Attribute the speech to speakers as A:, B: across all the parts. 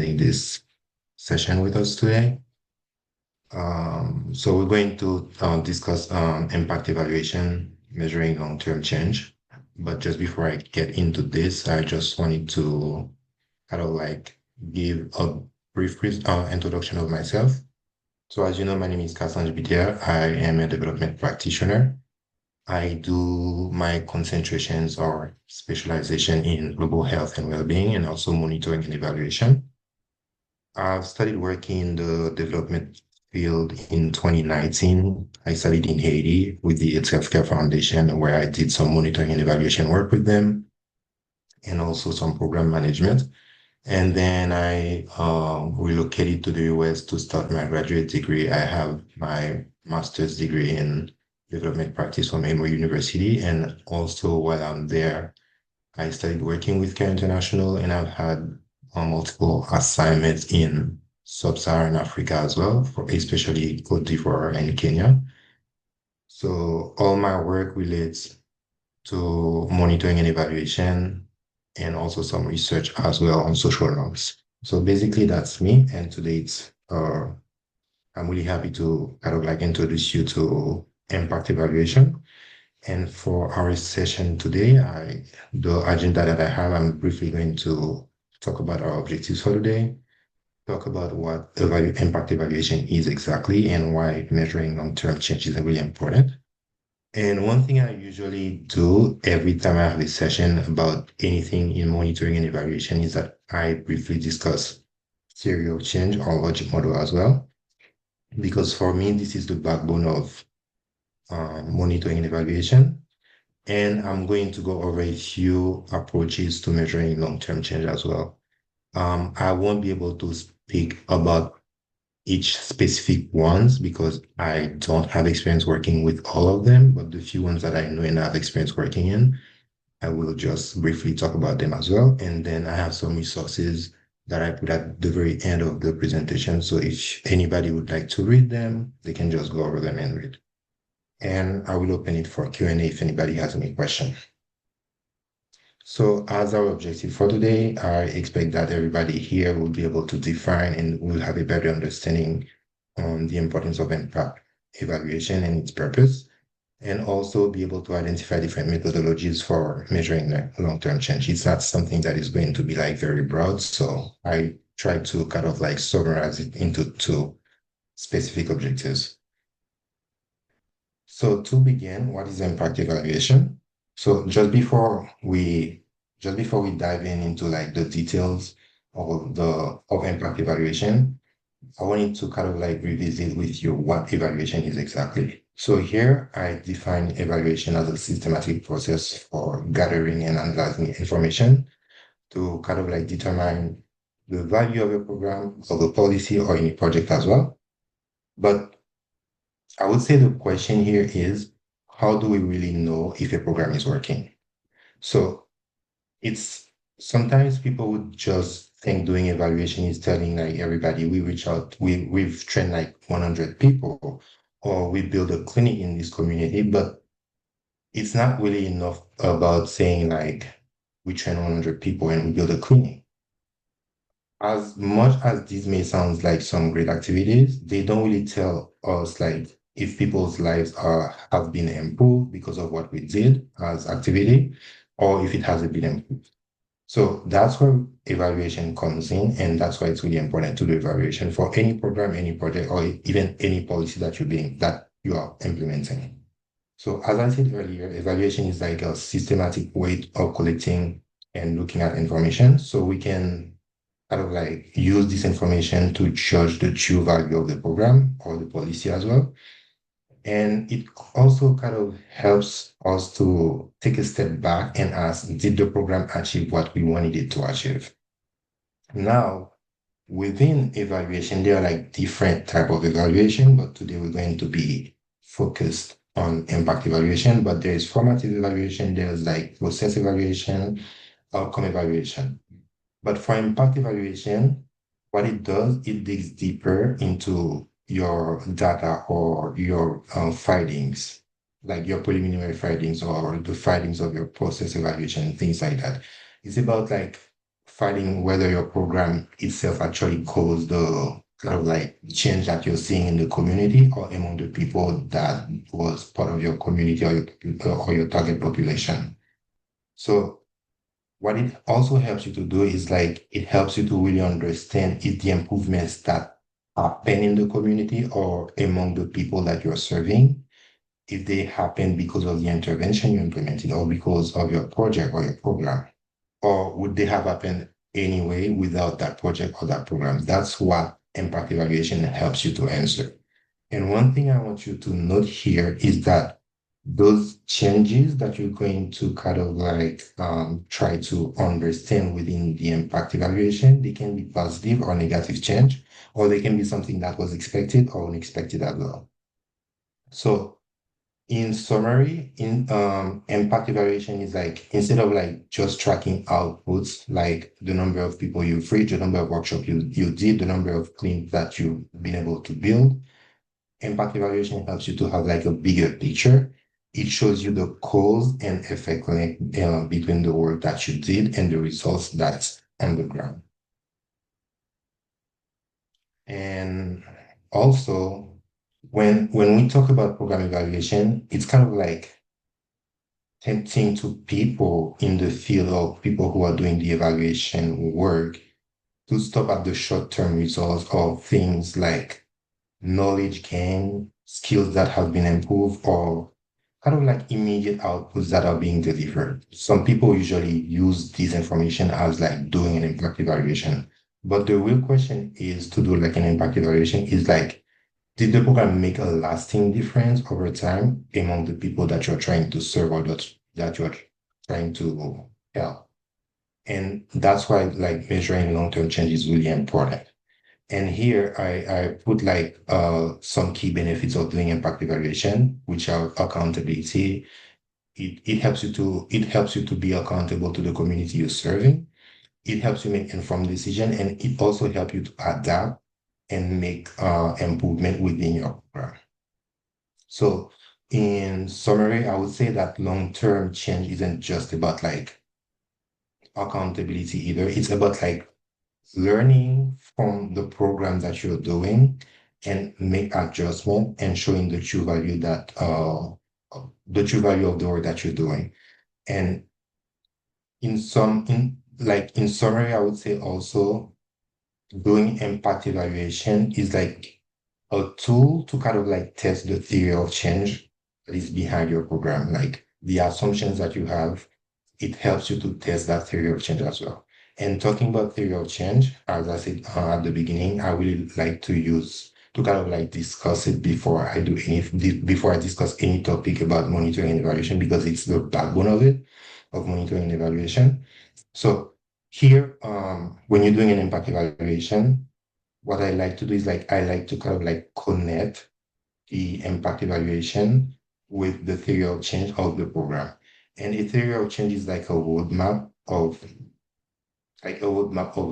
A: attending this session with us today. So we're going to discuss impact evaluation, measuring long-term change. But just before I get into this, I just wanted to kind of like give a brief introduction of myself. So as you know, my name is Cassange Bitère. I am a development practitioner. I do my concentrations or specialization in global health and well-being and also monitoring and evaluation. I've started working in the development field in 2019. I studied in Haiti with the AIDS Healthcare Foundation, where I did some monitoring and evaluation work with them and also some program management. And then I relocated to the US to start my graduate degree. I have my master's degree in development practice from Emory University. And also while I'm there, I started working with Care International, and I've had multiple assignments in sub-Saharan Africa as well, for especially Cote d'Ivoire and Kenya. So all my work relates to monitoring and evaluation, and also some research as well on social norms. So basically, that's me. And today, I'm really happy to kind of like introduce you to impact evaluation. And for our session today, the agenda that I have, I'm briefly going to talk about our objectives for today, talk about what impact evaluation is exactly and why measuring long-term change is really important. And one thing I usually do every time I have a session about anything in monitoring and evaluation is that I briefly discuss theory of change or logic model as well, because for me, this is the backbone of monitoring and evaluation. And I'm going to go over a few approaches to measuring long-term change as well. I won't be able to speak about each specific ones because I don't have experience working with all of them, but the few ones that I know and have experience working in, I will just briefly talk about them as well. And then I have some resources that I put at the very end of the presentation. So if anybody would like to read them, they can just go over them and read. And I will open it for Q&A if anybody has any question. So as our objective for today, I expect that everybody here will be able to define and will have a better understanding on the importance of impact evaluation and its purpose, and also be able to identify different methodologies for measuring long-term change. It's not something that is going to be like very broad, so I try to kind of like summarize it into two specific objectives. So to begin, what is impact evaluation? So just before we dive into like the details of impact evaluation, I wanted to kind of like revisit with you what evaluation is exactly. So here I define evaluation as a systematic process for gathering and analyzing information to kind of like determine the value of a program, of a policy, or any project as well. But I would say the question here is, how do we really know if a program is working? So it's sometimes people would just think doing evaluation is telling like everybody we reach out, we've trained like 100 people, or we build a clinic in this community, but it's not really enough about saying like we train 100 people and we build a clinic. As much as these may sound like some great activities, they don't really tell us like if people's lives have been improved because of what we did as activity, or if it hasn't been improved. So that's where evaluation comes in, and that's why it's really important to do evaluation for any program, any project, or even any policy that you are implementing. So as I said earlier, evaluation is like a systematic way of collecting and looking at information, so we can kind of like use this information to judge the true value of the program or the policy as well. And it also kind of helps us to take a step back and ask, did the program achieve what we wanted it to achieve? Now, within evaluation, there are like different type of evaluation, but today we're going to be focused on impact evaluation, but there is formative evaluation, there's like process evaluation, outcome evaluation. But for impact evaluation, what it does, it digs deeper into your data or your findings, like your preliminary findings or the findings of your process evaluation, things like that. It's about like fighting whether your program itself actually caused the kind of like change that you're seeing in the community or among the people that was part of your community or your target population. So what it also helps you to do is like it helps you to really understand if the improvements that happen in the community or among the people that you're serving, if they happen because of the intervention you implemented or because of your project or your program, or would they have happened anyway without that project or that program? That's what impact evaluation helps you to answer. And one thing I want you to note here is that those changes that you're going to kind of like try to understand within the impact evaluation, they can be positive or negative change, or they can be something that was expected or unexpected as well. So in summary, in impact evaluation is like instead of like just tracking outputs, like the number of people you've reached, the number of workshops you did, the number of claims that you've been able to build, impact evaluation helps you to have like a bigger picture. It shows you the cause and effect link between the work that you did and the results that's on the ground. And also, when we talk about program evaluation, it's kind of like tempting to people in the field or people who are doing the evaluation work to stop at the short-term results of things like knowledge gain, skills that have been improved, or kind of like immediate outputs that are being delivered. Some people usually use this information as like doing an impact evaluation. But the real question is to do like an impact evaluation is like, did the program make a lasting difference over time among the people that you're trying to serve or that you're trying to help? And that's why like measuring long-term change is really important. And here I put like some key benefits of doing impact evaluation, which are accountability. It helps you to be accountable to the community you're serving. It helps you make informed decision, and it also helps you to adapt and make improvement within your program. So in summary, I would say that long-term change isn't just about like accountability either. It's about like learning from the program that you're doing and make adjustment and showing the true value of the work that you're doing. And in summary, I would say also doing impact evaluation is like a tool to kind of like test the theory of change that is behind your program, like the assumptions that you have. It helps you to test that theory of change as well. And talking about theory of change, as I said at the beginning, I really like to kind of like discuss it before I discuss any topic about monitoring and evaluation, because it's the backbone of monitoring and evaluation. So here, when you're doing an impact evaluation, what I like to do is like I like to kind of like connect the impact evaluation with the theory of change of the program. And a theory of change is like a roadmap of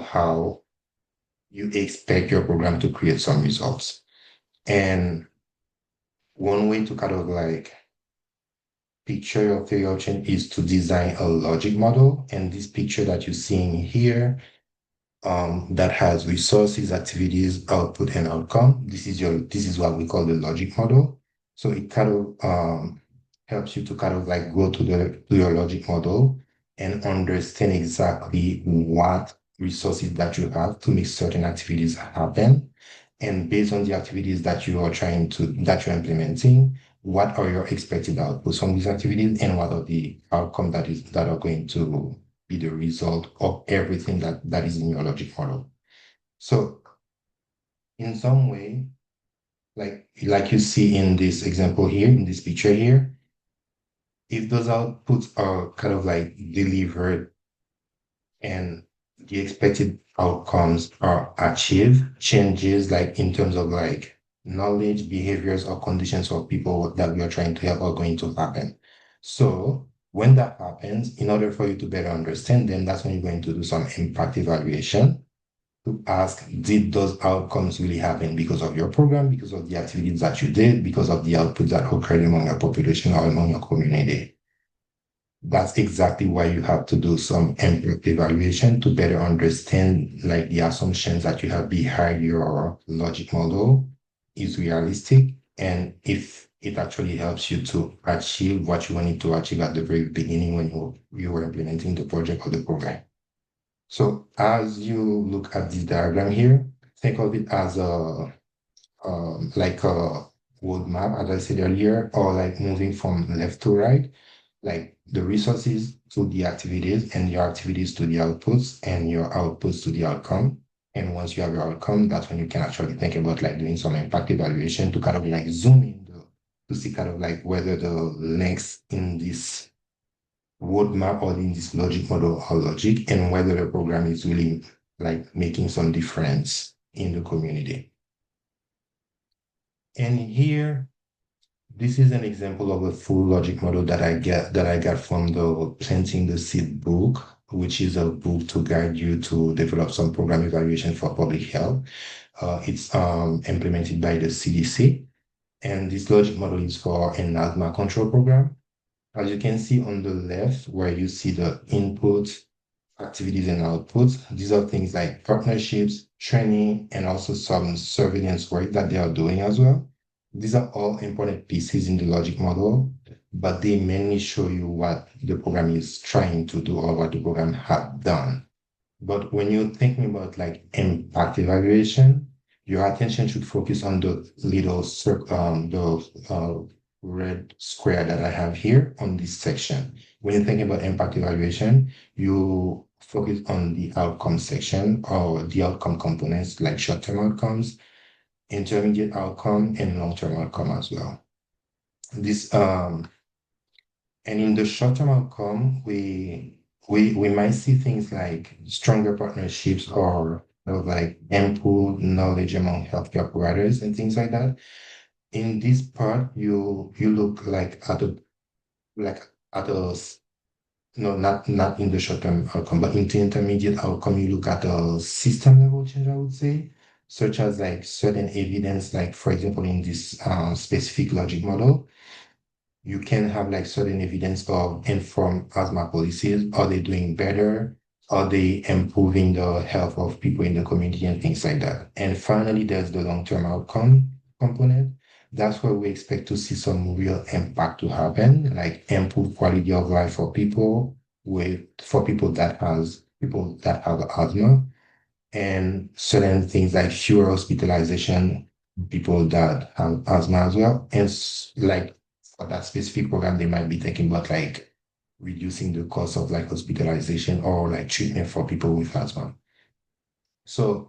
A: how you expect your program to create some results. And one way to kind of like picture your theory of change is to design a logic model. And this picture that you're seeing here that has resources, activities, output, and outcome. This is what we call the logic model. So it kind of helps you to kind of like go to your logic model and understand exactly what resources that you have to make certain activities happen. And based on the activities that you're implementing, what are your expected outputs from these activities and what are the outcomes that are going to be the result of everything that is in your logic model. So in some way, like you see in this example here, in this picture here, if those outputs are kind of like delivered and the expected outcomes are achieved, changes like in terms of like knowledge, behaviors, or conditions of people that we are trying to help are going to happen. So when that happens, in order for you to better understand them, that's when you're going to do some impact evaluation to ask, did those outcomes really happen because of your program, because of the activities that you did, because of the output that occurred among your population or among your community? that's exactly why you have to do some impact evaluation to better understand like the assumptions that you have behind your logic model is realistic and if it actually helps you to achieve what you wanted to achieve at the very beginning when you were implementing the project or the program. So as you look at this diagram here, think of it as a like a roadmap, as I said earlier, or like moving from left to right, like the resources to the activities and your activities to the outputs and your outputs to the outcome. And once you have your outcome, that's when you can actually think about like doing some impact evaluation to kind of like zoom in to see kind of like whether the links in this roadmap or in this logic model are logic and whether the program is really like making some difference in the community. And here, this is an example of a full logic model that I got from the Planting the Seed book, which is a book to guide you to develop some program evaluation for public health. It's implemented by the CDC, and this logic model is for an asthma control program. As you can see on the left, where you see the input, activities and outputs. These are things like partnerships, training, and also some surveillance work that they are doing as well. These are all important pieces in the logic model, but they mainly show you what the program is trying to do or what the program had done. But when you're thinking about like impact evaluation, your attention should focus on the little circle, red square that I have here on this section. When you're thinking about impact evaluation, you focus on the outcome section or the outcome components like short-term outcomes, intermediate outcome, and long-term outcome as well. This and in the short-term outcome, we might see things like stronger partnerships or like improved knowledge among healthcare providers and things like that. In this part, you look like like at a no, not in the short-term outcome, but in the intermediate outcome, you look at a system level change, I would say, such as like certain evidence, like for example, in this specific logic model you can have like certain evidence of informed asthma policies. Are they doing better? Are they improving the health of people in the community and things like that? And finally, there's the long-term outcome component. That's where we expect to see some real impact to happen, like improved quality of life for people for people that have asthma and certain things like fewer hospitalization, people that have asthma as well. And like for that specific program, they might be thinking about like reducing the cost of like hospitalization or like treatment for people with asthma. So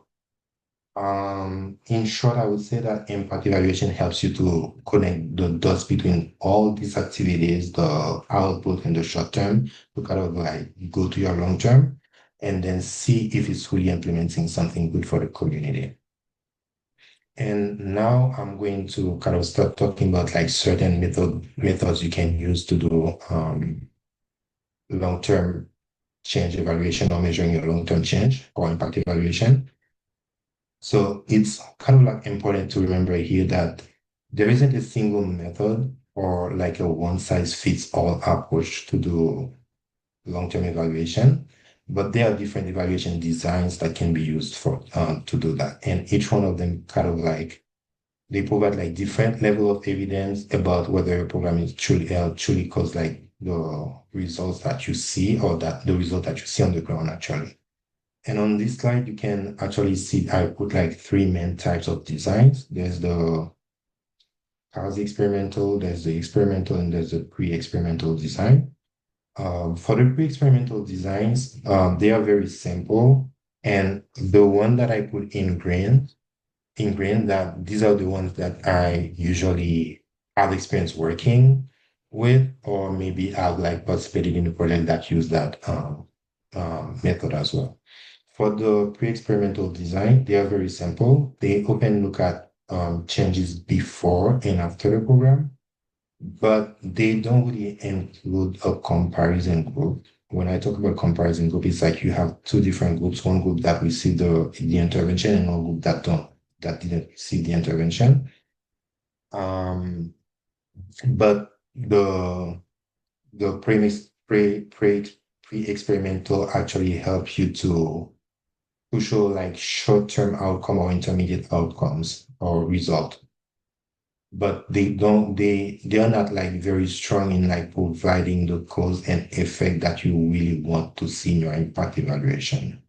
A: in short, I would say that impact evaluation helps you to connect the dots between all these activities, the output and the short term, to kind of like go to your long term and then see if it's really implementing something good for the community. And now I'm going to kind of start talking about like certain methods you can use to do long-term change evaluation or measuring your long-term change or impact evaluation. So it's kind of like important to remember here that there isn't a single method or like a one-size-fits-all approach to do long-term evaluation, but there are different evaluation designs that can be used for to do that. And each one of them kind of like they provide like different level of evidence about whether a program is truly cause like the results that you see or that the result that you see on the ground actually. And on this slide, you can actually see I put like three main types of designs. There's the quasi-experimental, there's the experimental, and there's the pre-experimental design. For the pre-experimental designs, they are very simple. And the one that I put in green, that these are the ones that I usually have experience working with, or maybe have like participated in a project that use that method as well. For the pre-experimental design, they are very simple. They often look at changes before and after the program, but they don't really include a comparison group. When I talk about comparison group, it's like you have two different groups, one group that received the intervention and one group that didn't receive the intervention. But the pre-experimental actually help you to show like short-term outcome or intermediate outcomes or result, but they are not like very strong in like providing the cause and effect that you really want to see in your impact evaluation.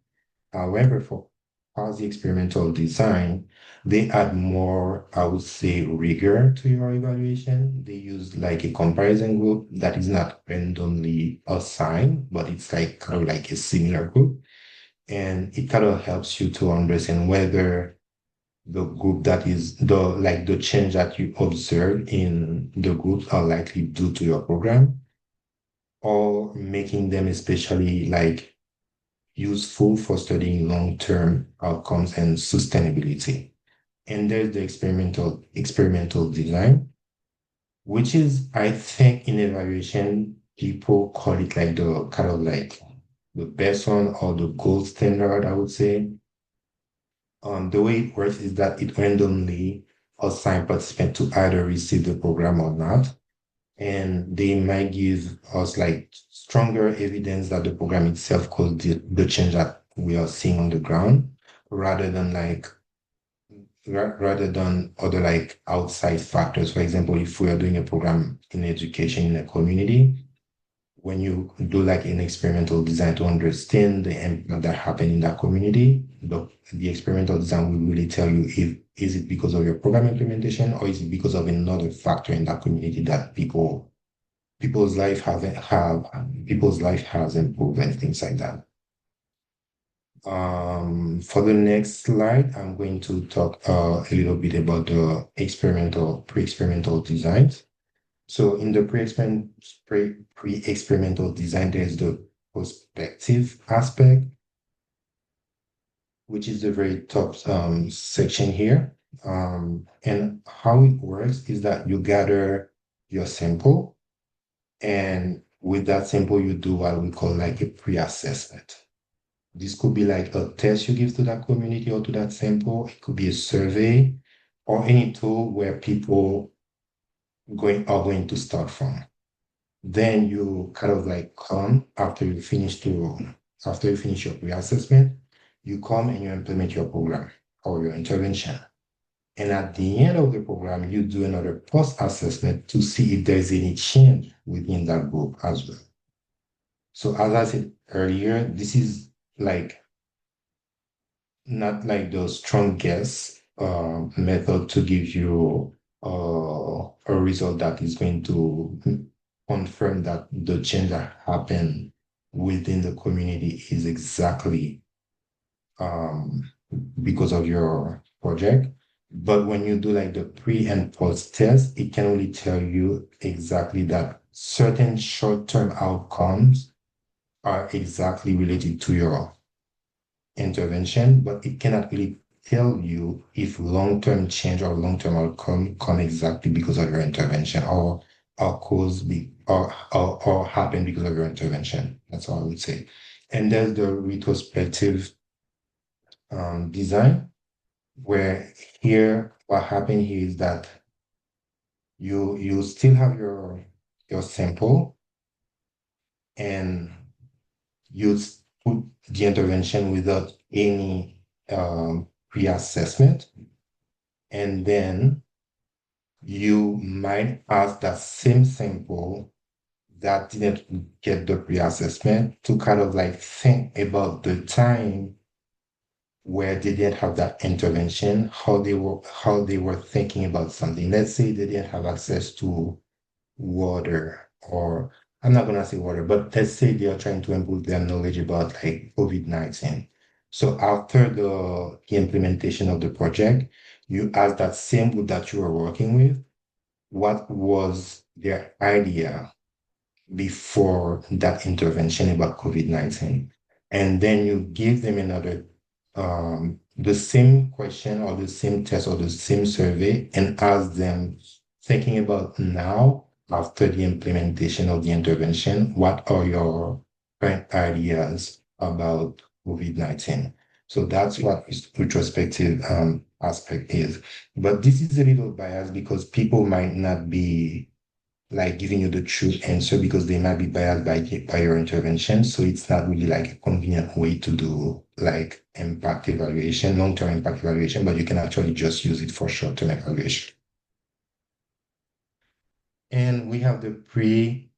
A: However, for quasi experimental design, they add more, I would say, rigor to your evaluation. They use like a comparison group that is not randomly assigned, but it's like kind of like a similar group. And it kind of helps you to understand whether the group that is the change that you observe in the groups are likely due to your program, or making them especially like useful for studying long-term outcomes and sustainability. And there's the experimental design, which is, I think, in evaluation, people call it like the kind of like the best one or the gold standard, I would say. The way it works is that it randomly assigns participants to either receive the program or not. And they might give us like stronger evidence that the program itself caused the change that we are seeing on the ground, rather than like rather than other like outside factors. For example, if we are doing a program in education in a community, when you do like an experimental design to understand the impact that happened in that community, the experimental design will really tell you if is it because of your program implementation, or is it because of another factor in that community that people's life has improved and things like that. For the next slide, I'm going to talk a little bit about the pre-experimental designs. So in the pre-experimental design, there's the prospective aspect, which is the very top section here. And how it works is that you gather your sample, and with that sample, you do what we call like a pre-assessment. This could be like a test you give to that community or to that sample. It could be a survey or any tool where people are going to start from. Then you kind of like come after you finish your pre-assessment, you come and you implement your program or your intervention. And at the end of the program, you do another post-assessment to see if there's any change within that group as well. So as I said earlier, this is like not like the strong guess method to give you a result that is going to confirm that the change that happened within the community is exactly um, because of your project. But when you do like the pre and post test, it can only tell you exactly that certain short-term outcomes are exactly related to your intervention, but it cannot really tell you if long-term change or long-term outcome come exactly because of your intervention, or or happen because of your intervention. That's all I would say. And there's the retrospective design, where here what happened here is that you still have your sample, and you put the intervention without any pre-assessment, and then you might ask that same sample that didn't get the pre-assessment to kind of like think about the time where they didn't have that intervention, how they were thinking about something. Let's say they didn't have access to water, or I'm not gonna say water, but let's say they are trying to improve their knowledge about like COVID-19. So after the implementation of the project, you ask that same group that you were working with, what was their idea before that intervention about COVID-19. And then you give them the same question or the same test or the same survey, and ask them, thinking about now, after the implementation of the intervention, what are your current ideas about COVID-19? So that's what retrospective aspect is. But this is a little biased because people might not be like giving you the true answer because they might be biased by your intervention. So it's not really like a convenient way to do like impact evaluation, long-term impact evaluation, but you can actually just use it for short-term evaluation. And we have the pre-post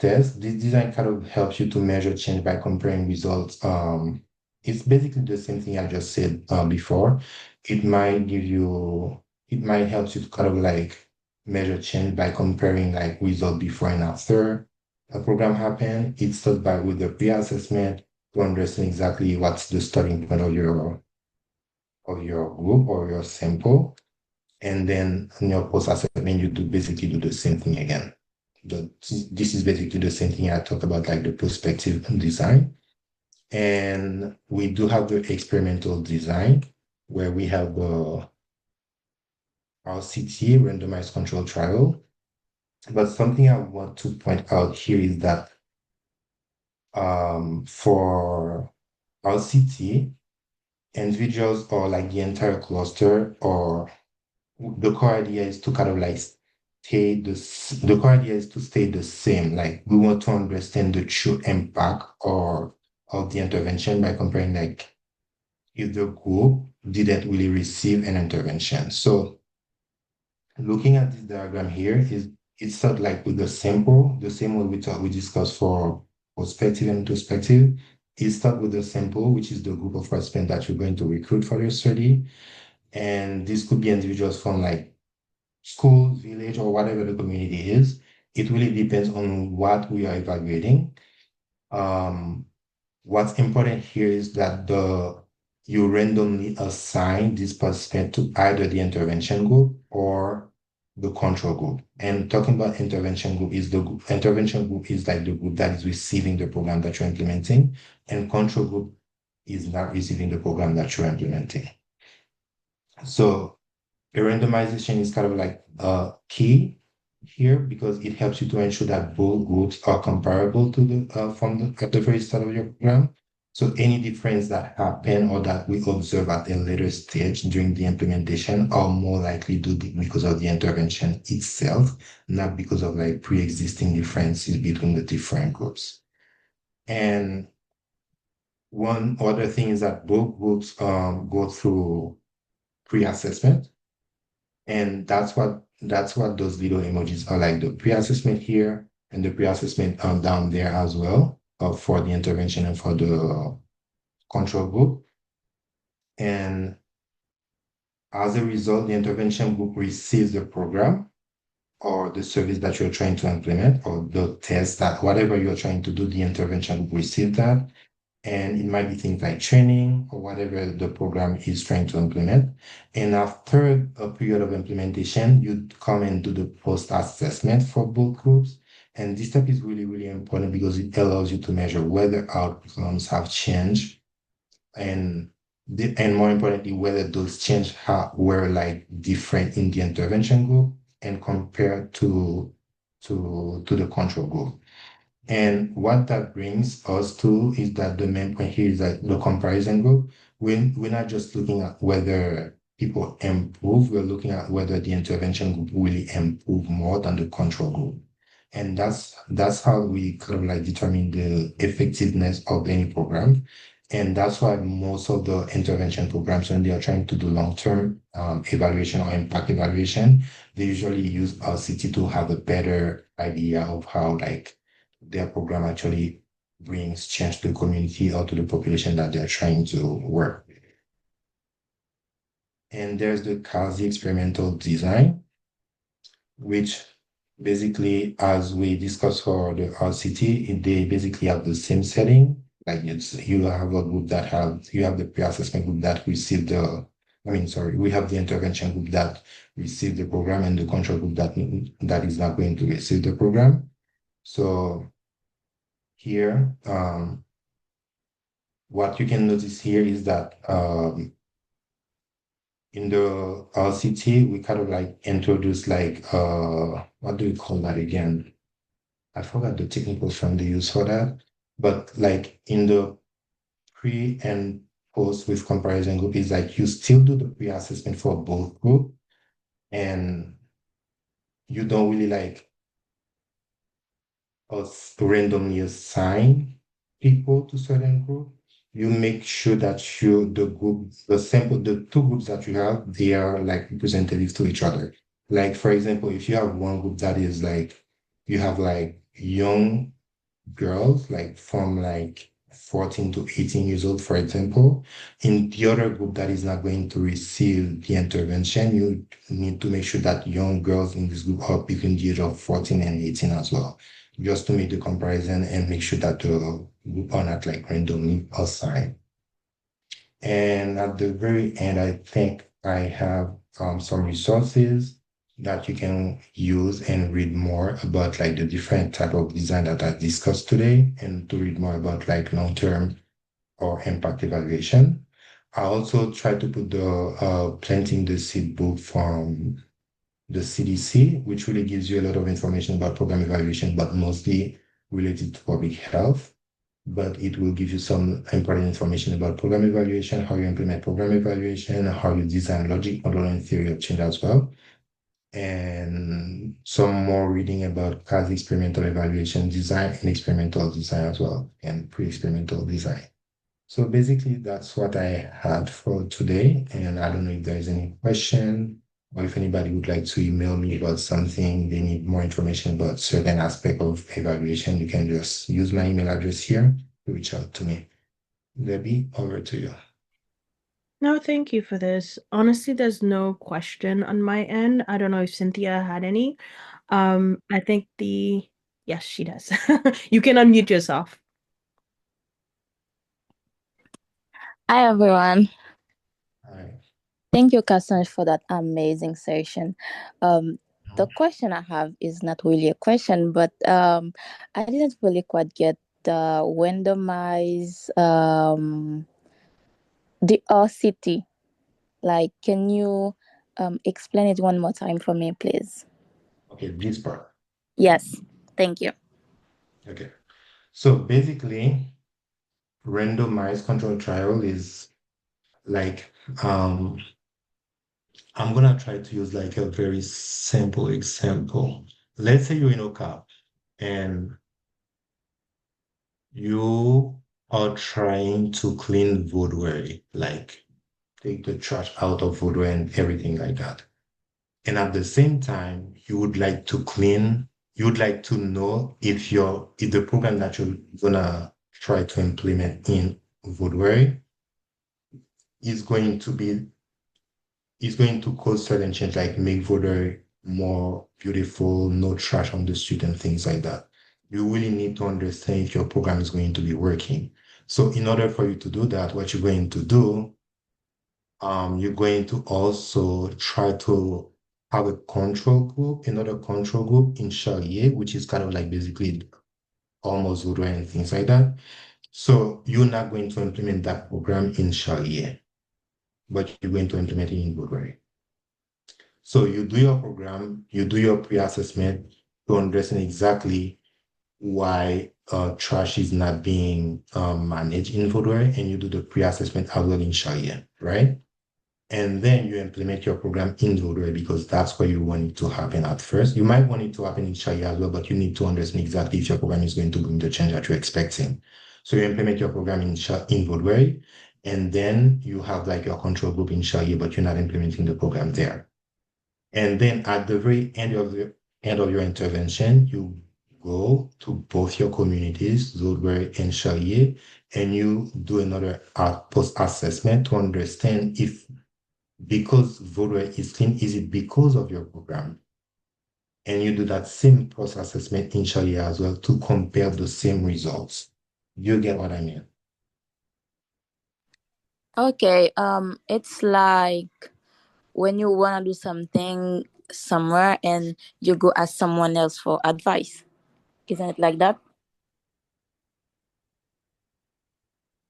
A: test. This design kind of helps you to measure change by comparing results. It's basically the same thing I just said before. It might give you, it might help you to kind of like measure change by comparing like result before and after a program happened. It starts by with the pre-assessment to understand exactly what's the starting point of your group or your sample. And then in your post-assessment, you do basically do the same thing again. This is basically the same thing I talked about, like the prospective design. And we do have the experimental design where we have the RCT, randomized control trial. But something I want to point out here is that for RCT, individuals or like the entire cluster or the core idea is to kind of like the core idea is to stay the same. Like we want to understand the true impact or of the intervention by comparing like if the group didn't really receive an intervention. So looking at this diagram here is it's sort of like with the sample, the same way we discussed for prospective and retrospective. It start with the sample, which is the group of participants that you're going to recruit for your study. And this could be individuals from like school, village, or whatever the community is. It really depends on what we are evaluating. Um, what's important here is that you randomly assign this participant to either the intervention group or the control group. And talking about intervention group is intervention group is like the group that is receiving the program that you're implementing, and control group is not receiving the program that you're implementing. So a randomization is kind of like key here because it helps you to ensure that both groups are comparable to the at the very start of your program. So any difference that happen or that we observe at a later stage during the implementation are more likely to be because of the intervention itself, not because of like pre-existing differences between the different groups. And one other thing is that both groups go through pre-assessment. And that's what those little emojis are like, the pre-assessment here and the pre-assessment down there as well for the intervention and for the control group. And as a result, the intervention group receives the program or the service that you're trying to implement or the test that whatever you're trying to do, the intervention group receives that. And it might be things like training or whatever the program is trying to implement. And after a period of implementation, you come and do the post-assessment for both groups. And this step is really, really important because it allows you to measure whether outcomes have changed and more importantly, whether those changes were like different in the intervention group and compared to the control group. And what that brings us to is that the main point here is that the comparison group, we're not just looking at whether people improve, we're looking at whether the intervention group really improve more than the control group. And that's how we kind of like determine the effectiveness of any program. And that's why most of the intervention programs, when they are trying to do long-term evaluation or impact evaluation, they usually use RCT to have a better idea of how like their program actually brings change to the community or to the population that they're trying to work with. And there's the quasi experimental design, which basically, as we discussed for the RCT, they basically have the same setting. Like you have a group you have the pre-assessment group that received we have the intervention group that received the program and the control group that is not going to receive the program. So here, what you can notice here is that in the RCT, we kind of like introduce like, what do we call that again? I forgot the technical term they use for that. But like in the pre and post with comparison group is like you still do the pre-assessment for both group and you don't really like randomly assign people to certain group, you make sure that the group, the two groups that you have, they are like representative to each other. Like for example, if you have one group that is like you have like young girls, like from like 14 to 18 years old, for example, in the other group that is not going to receive the intervention, you need to make sure that young girls in this group are between the age of 14 and 18 as well, just to make the comparison and make sure that the group are not like randomly assigned. And at the very end, I think I have some resources that you can use and read more about like the different type of design that I discussed today and to read more about like long-term or impact evaluation. I also try to put the planting the seed book from the CDC, which really gives you a lot of information about program evaluation, but mostly related to public health. But it will give you some important information about program evaluation, how you implement program evaluation, how you design logic model and theory of change as well, and some more reading about quasi experimental evaluation design and experimental design as well, and pre-experimental design. So basically, that's what I had for today. And I don't know if there is any question or if anybody would like to email me about something, they need more information about certain aspect of evaluation, you can just use my email address here to reach out to me. Debbie, over to you.
B: No, thank you for this. Honestly, there's no question on my end. I don't know if Cynthia had any. I think the yes, she does. You can unmute yourself.
C: Hi everyone.
A: All right.
C: Thank you, Cassange, for that amazing session. Um, the question I have is not really a question, but I didn't really quite get the randomize the RCT. Like, can you explain it one more time for me, please?
A: Okay, this part.
C: Yes, thank you.
A: Okay. So basically, randomized control trial is like I'm gonna try to use like a very simple example. Let's say you're in a car and you are trying to clean Woodway, like take the trash out of Woodway and everything like that. And at the same time, you would like to know if the program that you're gonna try to implement in Woodway is going to be is going to cause certain change, like make Voder more beautiful, no trash on the street and things like that. You really need to understand if your program is going to be working. So in order for you to do that, what you're going to do, you're going to also try to have a control group, another control group in Charlier, which is kind of like basically almost Voodoo and things like that. So you're not going to implement that program in Charlier, but you're going to implement it in Voodoo. So you do your program, you do your pre-assessment to understand exactly why trash is not being managed in Vodware, and you do the pre-assessment as well in Sharia, right? And then you implement your program in Vodware because that's where you want it to happen at first. You might want it to happen in Sharia as well, but you need to understand exactly if your program is going to bring the change that you're expecting. So you implement your program in Vodware, and then you have like your control group in Sharia, but you're not implementing the program there. And then at the very end of your intervention, you go to both your communities, Zodware and Shaye, and you do another post assessment to understand if because Zodware is clean, is it because of your program? And you do that same post assessment in Shaye as well to compare the same results. You get what I mean?
C: Okay, it's like when you wanna do something somewhere and you go ask someone else for advice. Isn't it like that?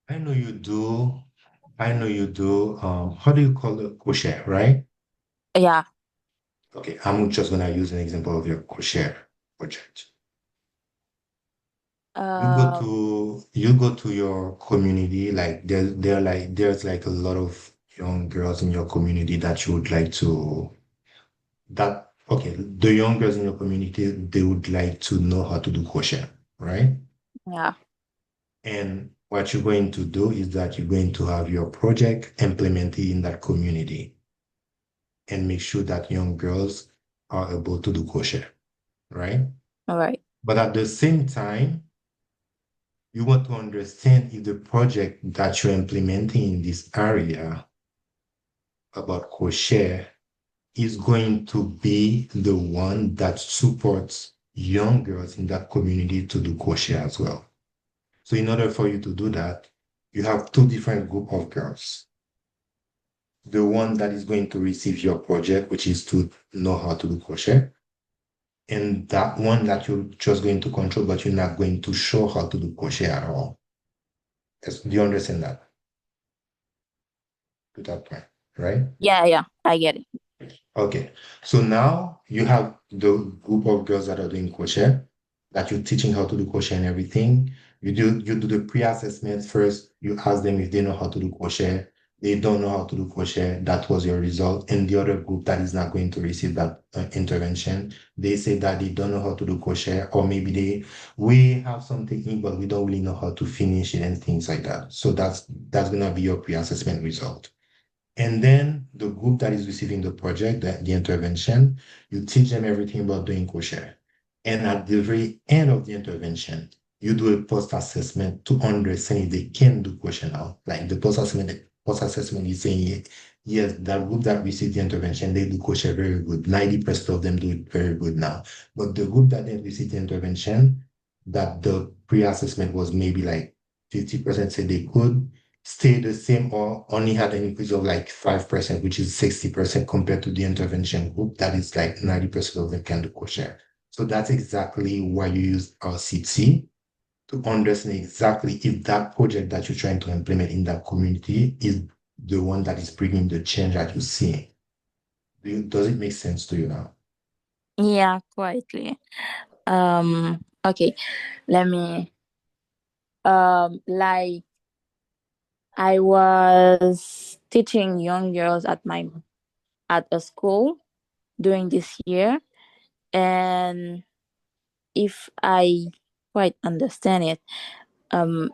A: I know you do. I know you do. How do you call it? Crochet, right?
C: Yeah.
A: Okay, I'm just gonna use an example of your crochet project.
C: Um.
A: You go to your community, like there's like a lot of young girls in your community that you would like to that okay, the young girls in your community, they would like to know how to do crochet, right?
C: Yeah.
A: And what you're going to do is that you're going to have your project implemented in that community and make sure that young girls are able to do crochet, right?
C: All right.
A: But at the same time, you want to understand if the project that you're implementing in this area about crochet is going to be the one that supports young girls in that community to do crochet as well. So in order for you to do that, you have two different group of girls. The one that is going to receive your project, which is to know how to do crochet, and that one that you're just going to control, but you're not going to show how to do crochet at all. Do you understand that? To that point, right?
C: Yeah, yeah, I get it.
A: Okay, so now you have the group of girls that are doing crochet, that you're teaching how to do crochet and everything. You do the pre-assessment first. You ask them if they know how to do crochet. They don't know how to do crochet. That was your result. And the other group that is not going to receive that intervention, they say that they don't know how to do crochet, or maybe we have something in, but we don't really know how to finish it and things like that. So that's gonna be your pre-assessment result. And then the group that is receiving the project, the intervention, you teach them everything about doing crochet. And at the very end of the intervention, you do a post-assessment to understand if they can do crochet now. Like the post-assessment is saying, yes, that group that received the intervention, they do crochet very good. 90% of them do it very good now. But the group that didn't receive the intervention, that the pre-assessment was maybe like 50% said they could, stay the same or only had an increase of like 5%, which is 60% compared to the intervention group. That is like 90% of them can do crochet. So that's exactly why you use RCT to understand exactly if that project that you're trying to implement in that community is the one that is bringing the change that you see. Does it make sense to you now?
C: Yeah, quietly. Okay. Let me like I was teaching young girls at a school during this year, and if I quite understand it, um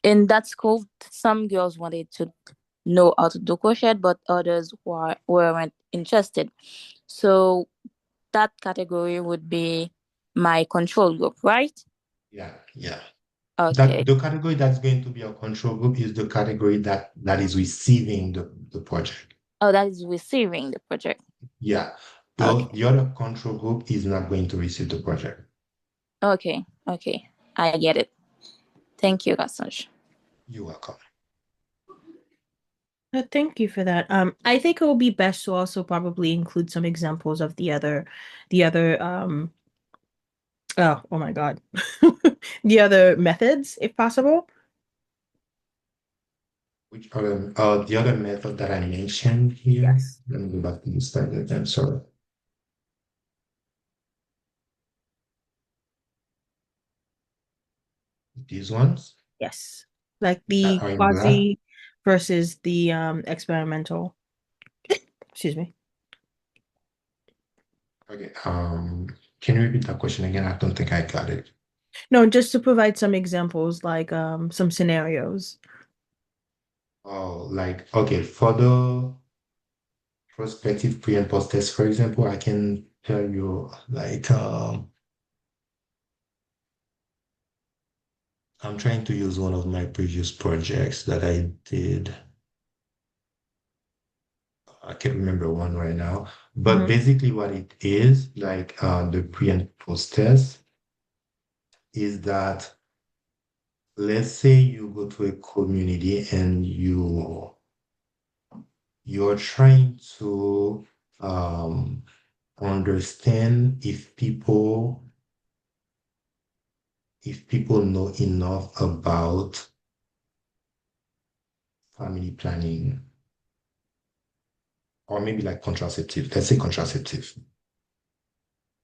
C: in that school some girls wanted to know how to do crochet, but others weren't interested. So that category would be my control group, right?
A: Yeah, yeah.
C: Okay.
A: That the category that's going to be a control group is the category that is receiving the project.
C: Oh, that is receiving the project.
A: Yeah.
C: Okay.
A: The other control group is not going to receive the project.
C: Okay. Okay. I get it. Thank you, Cassange.
A: You're welcome.
B: Thank you for that. I think it will be best to also probably include some examples of the other oh my God. The other methods, if possible.
A: Which other, the other method that I mentioned here,
B: Yes.
A: let me go back to the slide again, sorry. These ones
B: Yes. Like
A: that
B: the
A: are in black.
B: quasi versus the experimental. Excuse me.
A: Okay. Can you repeat that question again? I don't think I got it.
B: No, just to provide some examples, like some scenarios.
A: Oh, like, okay, for the prospective pre and post test, for example, I can tell you like I'm trying to use one of my previous projects that I did. I can't remember one right now, but
B: Hmm.
A: basically what it is, like the pre and post test, is that let's say you go to a community and you're trying to understand if people know enough about family planning or maybe like contraceptive. Let's say contraceptive.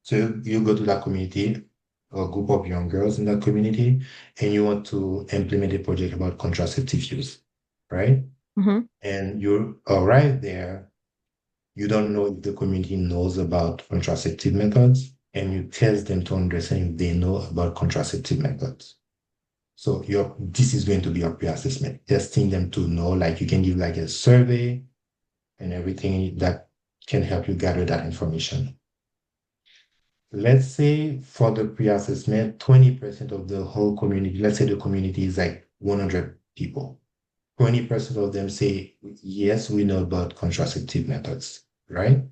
A: So you go to that community, a group of young girls in that community, and you want to implement a project about contraceptive use, right?
B: Hmm.
A: And you arrive there you don't know if the community knows about contraceptive methods, and you test them to understand if they know about contraceptive methods. So this is going to be your pre-assessment, testing them to know, like you can give like a survey and everything that can help you gather that information. Let's say for the pre-assessment, 20% of the whole community, let's say the community is like 100 people. 20% of them say, yes, we know about contraceptive methods, right?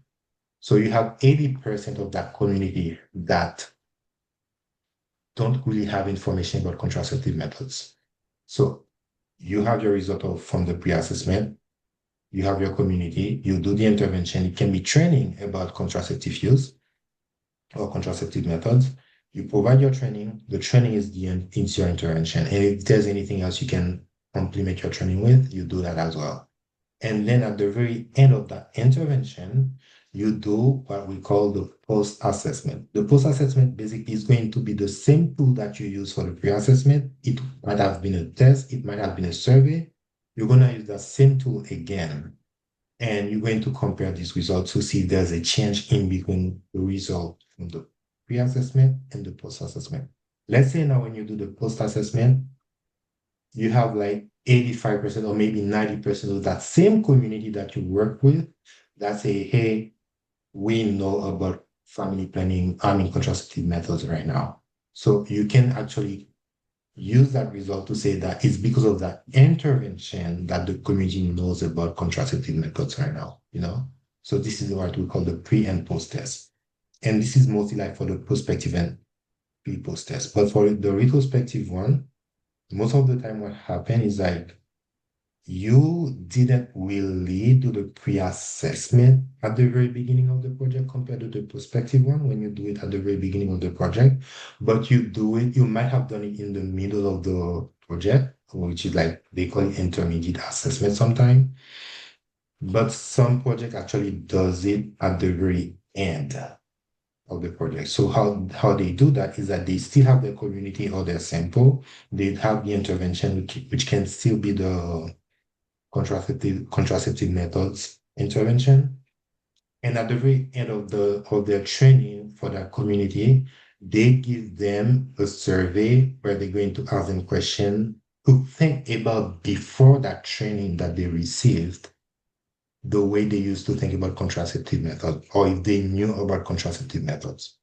A: So you have 80% of that community that don't really have information about contraceptive methods. So you have your result from the pre-assessment, you have your community, you do the intervention. It can be training about contraceptive use or contraceptive methods. You provide your training. The training is into your intervention. And if there's anything else you can complement your training with, you do that as well. And then at the very end of that intervention, you do what we call the post-assessment. The post-assessment basically is going to be the same tool that you use for the pre-assessment. It might have been a test, it might have been a survey. You're going to use that same tool again, and you're going to compare these results to see if there's a change in between the result from the pre-assessment and the post-assessment. Let's say now when you do the post-assessment, you have like 85% or maybe 90% of that same community that you work with that say, hey, we know about family planning, contraceptive methods right now. So you can actually use that result to say that it's because of that intervention that the community knows about contraceptive methods right now, you know? So this is what we call the pre and post test. And this is mostly like for the prospective and pre-post test. But for the retrospective one, most of the time what happened is like you didn't really do the pre-assessment at the very beginning of the project compared to the prospective one when you do it at the very beginning of the project, but you might have done it in the middle of the project, which is like they call it intermediate assessment sometimes. But some project actually does it at the very end of the project. So how they do that is that they still have the community or their sample, they have the intervention, which can still be the contraceptive methods intervention. And at the very end of their training for that community, they give them a survey where they're going to ask them questions to think about before that training that they received, the way they used to think about contraceptive methods, or if they knew about contraceptive methods.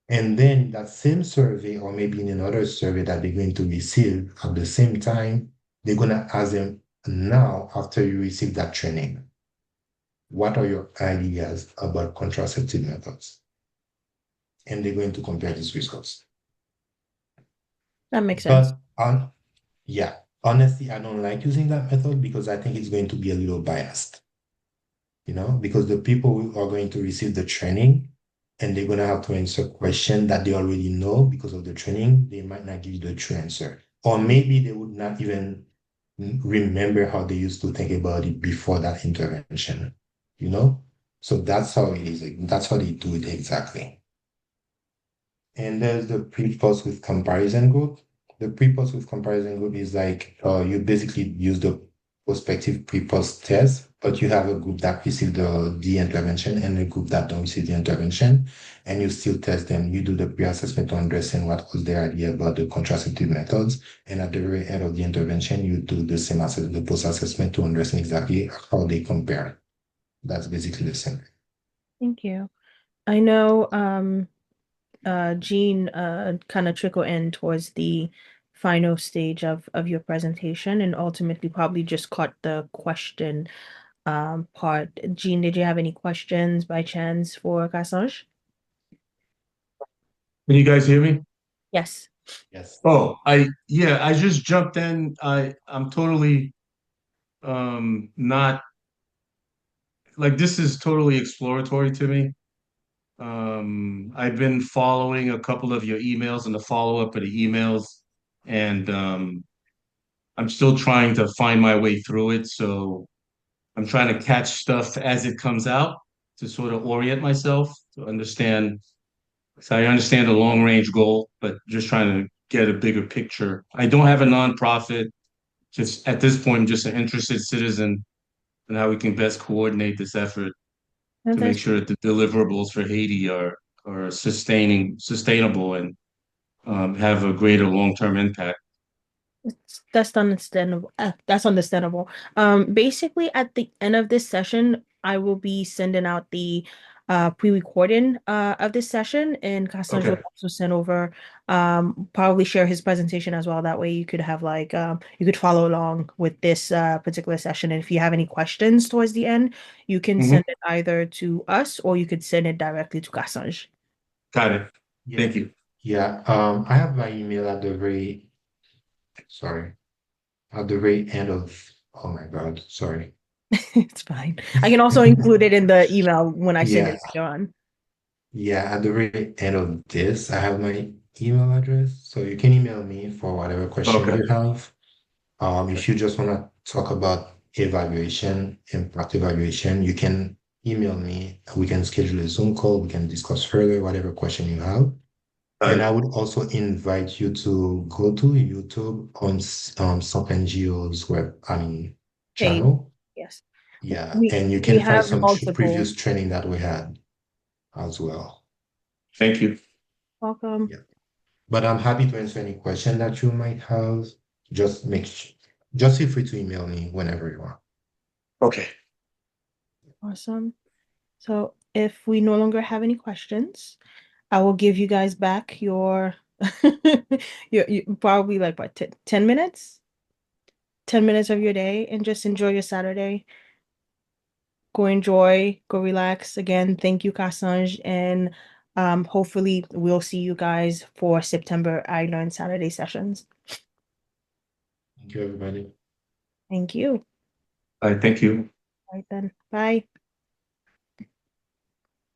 A: And then that same survey, or maybe in another survey that they're going to receive at the same time, they're going to ask them now, after you receive that training, what are your ideas about contraceptive methods? And they're going to compare these results.
B: That makes sense.
A: But yeah, honestly, I don't like using that method because I think it's going to be a little biased, because the people who are going to receive the training and they're going to have to answer questions that they already know because of the training, they might not give you the true answer. Or maybe they would not even remember how they used to think about it before that intervention, So that's how it is. Like, that's how they do it exactly. And there's the pre-post with comparison group. The pre-post with comparison group is like you basically use the prospective pre-post test, but you have a group that received the intervention and a group that don't receive the intervention, and you still test them. You do the pre-assessment to understand what was their idea about the contraceptive methods, and at the very end of the intervention, you do the same as the post-assessment to understand exactly how they compare. That's basically the same.
B: Thank you. I know Jean kind of trickle in towards the final stage of your presentation and ultimately probably just caught the question part. Jean, did you have any questions by chance for Cassange?
D: Can you guys hear me?
B: Yes.
A: Yes.
D: Oh, I just jumped in. I'm totally not like this is totally exploratory to me. I've been following a couple of your emails and the follow-up of the emails, and I'm still trying to find my way through it. So I'm trying to catch stuff as it comes out to sort of orient myself to understand. So I understand the long range goal, but just trying to get a bigger picture. I don't have a nonprofit. Just at this point, I'm just an interested citizen in how we can best coordinate this effort.
B: No,
D: to make
B: that's
D: sure that the deliverables for Haiti are sustainable and have a greater long-term impact.
B: That's understandable. That's understandable. Basically, at the end of this session, I will be sending out the pre-recording of this session, and Cassange will
D: Okay,
B: also send over probably share his presentation as well. That way, you could have like you could follow along with this particular session. And if you have any questions towards the end, you can
D: hmm
B: send it either to us or you could send it directly to Cassange.
D: got it.
A: Yeah.
D: Thank you.
A: Yeah. I have my email at the very, sorry, at the very end of, oh my God, sorry.
B: It's fine. I can also include it in the email when I send
A: Yeah.
B: it later on.
A: Yeah. At the very end of this, I have my email address. So you can email me for whatever question
D: Okay.
A: you have. If you just want to talk about evaluation, impact evaluation, you can email me. We can schedule a Zoom call. We can discuss further whatever question you have.
D: Got
A: And I
D: it.
A: would also invite you to go to YouTube on some NGO's
B: Hey,
A: channel.
B: yes.
A: Yeah,
B: We
A: and you
B: we
A: can find
B: have
A: some
B: multiple.
A: previous training that we had as well.
D: Thank you.
B: Welcome.
A: Yeah, but I'm happy to answer any question that you might have. Just make, just feel free to email me whenever you want.
D: Okay.
B: Awesome. So if we no longer have any questions, I will give you guys back your your probably like what 10 minutes? 10 minutes of your day and just enjoy your Saturday. Go enjoy, go relax. Again, thank you, Cassange, and hopefully we'll see you guys for September iLearn Saturday sessions.
A: Thank you, everybody.
B: Thank you.
D: All right. Thank you.
B: All right then. Bye.